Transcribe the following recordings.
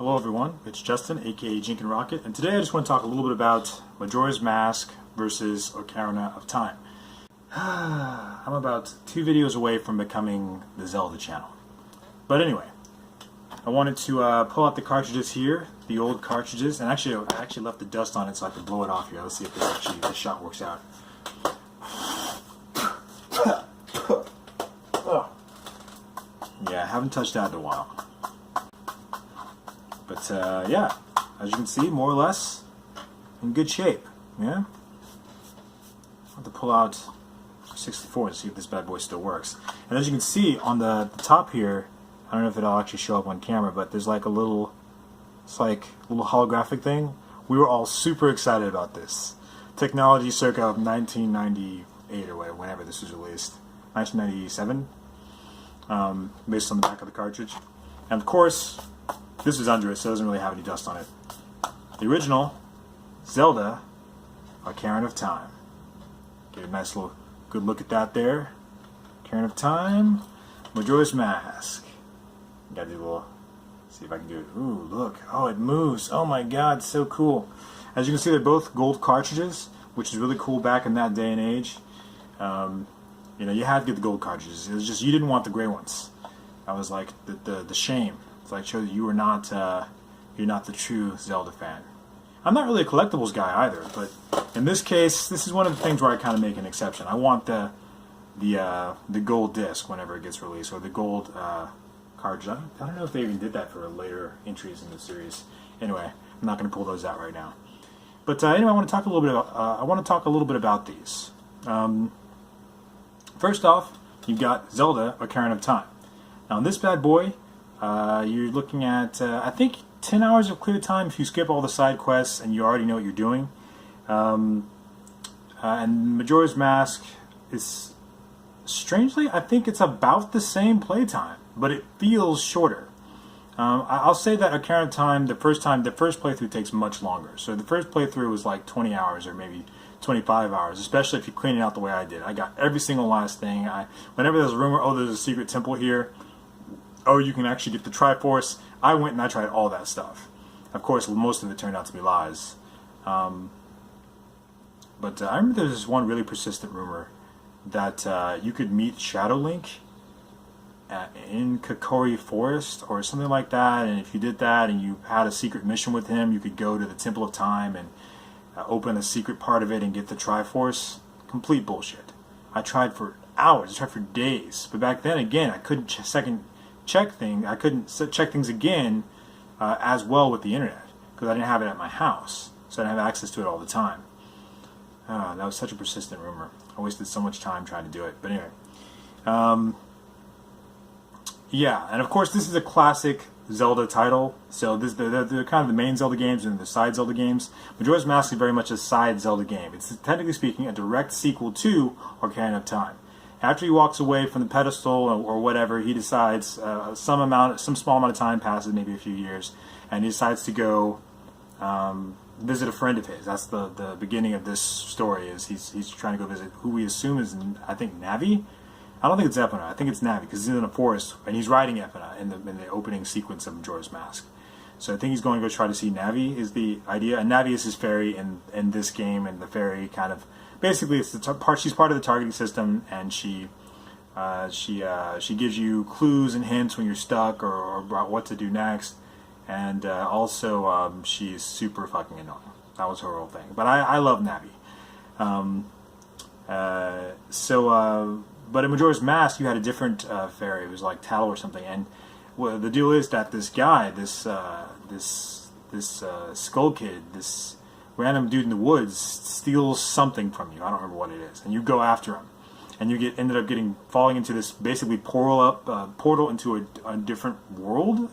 Hello everyone, it's Justin, aka Jink and Rocket, and today I just want to talk a little bit about Majora's Mask versus Ocarina of Time. I'm about 2 videos away from becoming the Zelda channel. But anyway, I wanted to pull out the cartridges here, the old cartridges, and I actually left the dust on it so I could blow it off here. Let's see if this shot works out. Yeah, I haven't touched that in a while. But yeah, as you can see, more or less in good shape. Yeah, I'll have to pull out 64 and see if this bad boy still works. And as you can see on the top here, I don't know if it'll actually show up on camera, but there's like a little, it's like a little holographic thing. We were all super excited about this technology circa 1998 or whenever this was released, 1997, based on the back of the cartridge. And of course, this is under it, so it doesn't really have any dust on it. The original Zelda Ocarina of Time. Get a nice little good look at that there. Ocarina of Time, Majora's Mask. Got to do a little, see if I can do it. Ooh, look. Oh, it moves. Oh my god, so cool. As you can see, they're both gold cartridges, which is really cool back in that day and age. You know, you had to get the gold cartridges. It was just, you didn't want the gray ones. That was like the shame. It's like, show that you were not, you're not the true Zelda fan. I'm not really a collectibles guy either, but in this case, this is one of the things where I kind of make an exception. I want the gold disc whenever it gets released, or the gold cartridge. I don't know if they even did that for later entries in the series. Anyway, I'm not going to pull those out right now. But anyway, I want to talk a little bit about. I want to talk a little bit about these. First off, you've got Zelda Ocarina of Time. Now, in this bad boy, you're looking at I think 10 hours of clear time if you skip all the side quests and you already know what you're doing. And Majora's Mask is, strangely, I think it's about the same playtime, but it feels shorter. I'll say that Ocarina of Time, the first playthrough takes much longer. So the first playthrough was like 20 hours or maybe 25 hours, especially if you clean it out the way I did. I got every single last thing. Whenever there's a rumor, oh, there's a secret temple here, oh, you can actually get the Triforce, I went and I tried all that stuff. Of course, most of it turned out to be lies. But I remember there's this one really persistent rumor that you could meet Shadow Link in Kokori Forest or something like that, and if you did that and you had a secret mission with him, you could go to the Temple of Time and open a secret part of it and get the Triforce. Complete bullshit. I tried for hours, I tried for days, but back then, again, I couldn't check things again as well with the internet because I didn't have it at my house, so I didn't have access to it all the time. That was such a persistent rumor. I wasted so much time trying to do it. But anyway, yeah, and of course this is a classic Zelda title. So they're kind of the main Zelda games and the side Zelda games. Majora's Mask is very much a side Zelda game. It's technically speaking a direct sequel to Ocarina of Time. After he walks away from the pedestal or whatever, he decides some small amount of time passes, maybe a few years, and he decides to go visit a friend of his. That's the beginning of this story. Is he's trying to go visit who we assume is, I think, Navi. I don't think it's Epona. I think it's Navi because he's in a forest and he's riding Epona in the opening sequence of Majora's Mask. So I think he's going to go try to see Navi is the idea, and Navi is his fairy in this game, and the fairy kind of. Basically, it's she's part of the targeting system, and she gives you clues and hints when you're stuck or about what to do next, and also she's super fucking annoying. That was her whole thing. But I love Navi. But in Majora's Mask, you had a different fairy. It was like Tal or something, and the deal is that this guy, this Skull Kid, this random dude in the woods steals something from you. I don't remember what it is, and you go after him, and you ended up falling into this basically portal into a different world.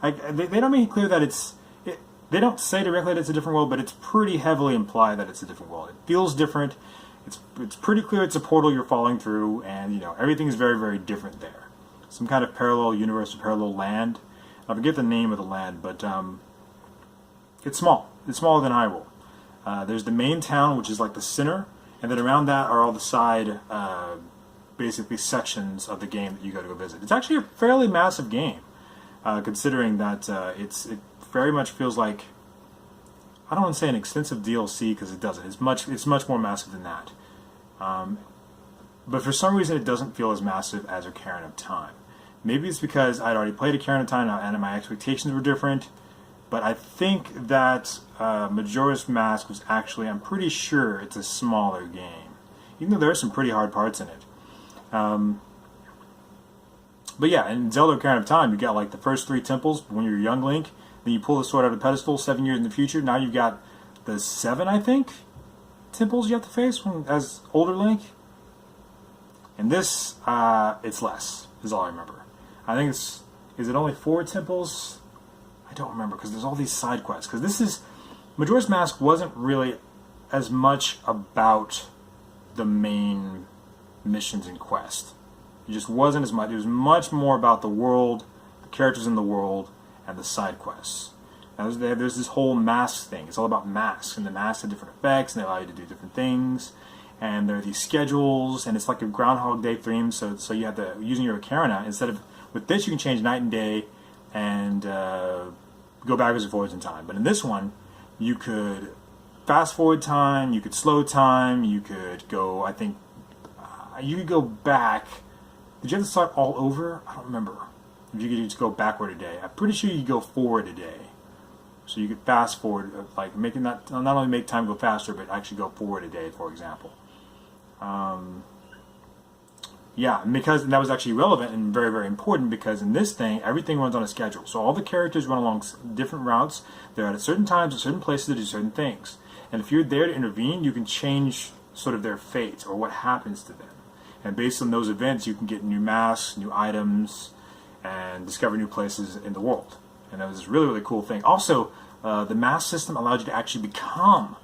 They don't make it clear that they don't say directly that it's a different world, but it's pretty heavily implied that it's a different world. It feels different. It's pretty clear it's a portal you're falling through, and you know everything is very, very different there. Some kind of parallel universe or parallel land. I forget the name of the land, but it's small. It's smaller than Hyrule. There's the main town, which is like the center, and then around that are all the side, basically sections of the game that you got to go visit. It's actually a fairly massive game. considering that it very much feels like, I don't want to say an extensive DLC because it doesn't. It's much more massive than that. But for some reason, it doesn't feel as massive as Ocarina of Time. Maybe it's because I'd already played Ocarina of Time and my expectations were different. But I think that Majora's Mask was actually, I'm pretty sure it's a smaller game, even though there are some pretty hard parts in it. But yeah, in Zelda Ocarina of Time, you got like the first 3 temples when you're a young Link. Then you pull the sword out of the pedestal 7 years in the future. Now you've got the 7, I think, temples you have to face as older Link. And this, it's less, is all I remember. I think is it only 4 temples? I don't remember, because there's all these side quests. Because Majora's Mask wasn't really as much about the main missions and quest. It just wasn't as much. It was much more about the world, the characters in the world, and the side quests. Now, there's this whole mask thing. It's all about masks, and the masks have different effects, and they allow you to do different things. And there are these schedules, and it's like a Groundhog Day theme. So you have to, using your Ocarina, instead of with this, you can change night and day, and go backwards and forwards in time. But in this one, you could fast forward time, you could slow time, you could go, I think, you could go back. Did you have to start all over? I don't remember. If you could just go backward a day. I'm pretty sure you could go forward a day. So you could fast forward, like making that, not only make time go faster, but actually go forward a day, for example. Yeah, because that was actually relevant and very, very important, because in this thing, everything runs on a schedule. So all the characters run along different routes. They're at certain times, at certain places to do certain things. And if you're there to intervene, you can change sort of their fate or what happens to them. And based on those events, you can get new masks, new items, and discover new places in the world. And that was a really, really cool thing. Also, the mask system allowed you to actually become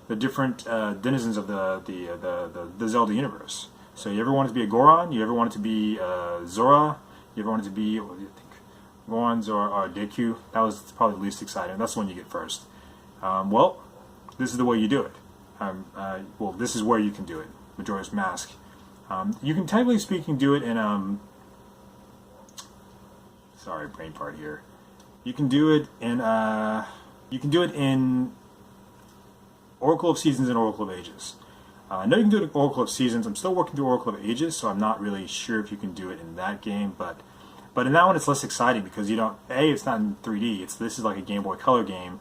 the different denizens of the Zelda universe. So you ever wanted to be a Goron? You ever wanted to be Zora? You ever wanted to be, what do you think? Goron, Zora, or Deku? That was probably the least exciting. That's the one you get first. Well, this is the way you do it. Well, this is where you can do it. Majora's Mask. You can, technically speaking, do it in sorry, brain part here. You can do it in Oracle of Seasons and Oracle of Ages. I know you can do it in Oracle of Seasons. I'm still working through Oracle of Ages, so I'm not really sure if you can do it in that game. But in that one, it's less exciting because you don't. A, it's not in 3D. This is like a Game Boy Color game,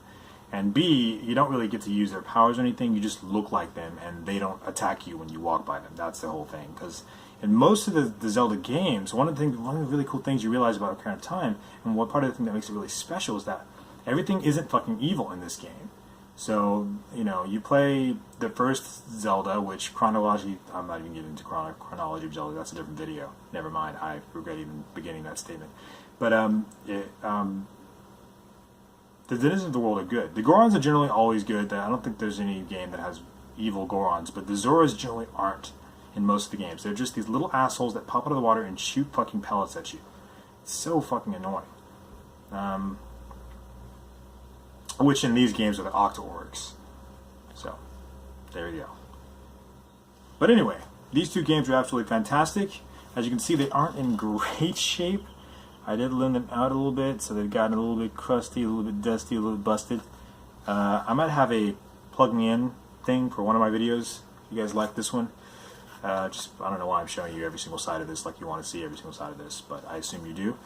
and B, you don't really get to use their powers or anything. You just look like them, and they don't attack you when you walk by them. That's the whole thing. Because in most of the Zelda games, one of the really cool things you realize about Ocarina of Time, and what part of the thing that makes it really special, is that everything isn't fucking evil in this game. So, you know, you play the first Zelda, which chronologically, I'm not even getting into chronology of Zelda, that's a different video. Never mind, I regret even beginning that statement. But, the denizens of the world are good. The Gorons are generally always good. I don't think there's any game that has evil Gorons, but the Zoras generally aren't in most of the games. They're just these little assholes that pop out of the water and shoot fucking pellets at you. It's so fucking annoying. Which in these games are the Octo-Orcs. So, there you go. But anyway, these two games are absolutely fantastic. As you can see, they aren't in great shape. I did lend them out a little bit, so they've gotten a little bit crusty, a little bit dusty, a little bit busted. I might have a plug me in thing for one of my videos. If you guys like this one. I don't know why I'm showing you every single side of this like you want to see every single side of this, but I assume you do.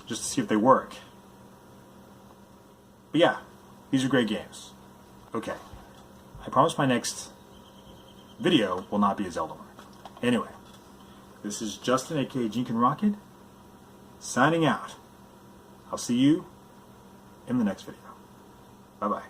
Just to see if they work. But yeah, these are great games. Okay. I promise my next video will not be a Zelda one. Anyway, this is Justin, aka Jinkin Rocket, signing out. I'll see you in the next video. Bye-bye.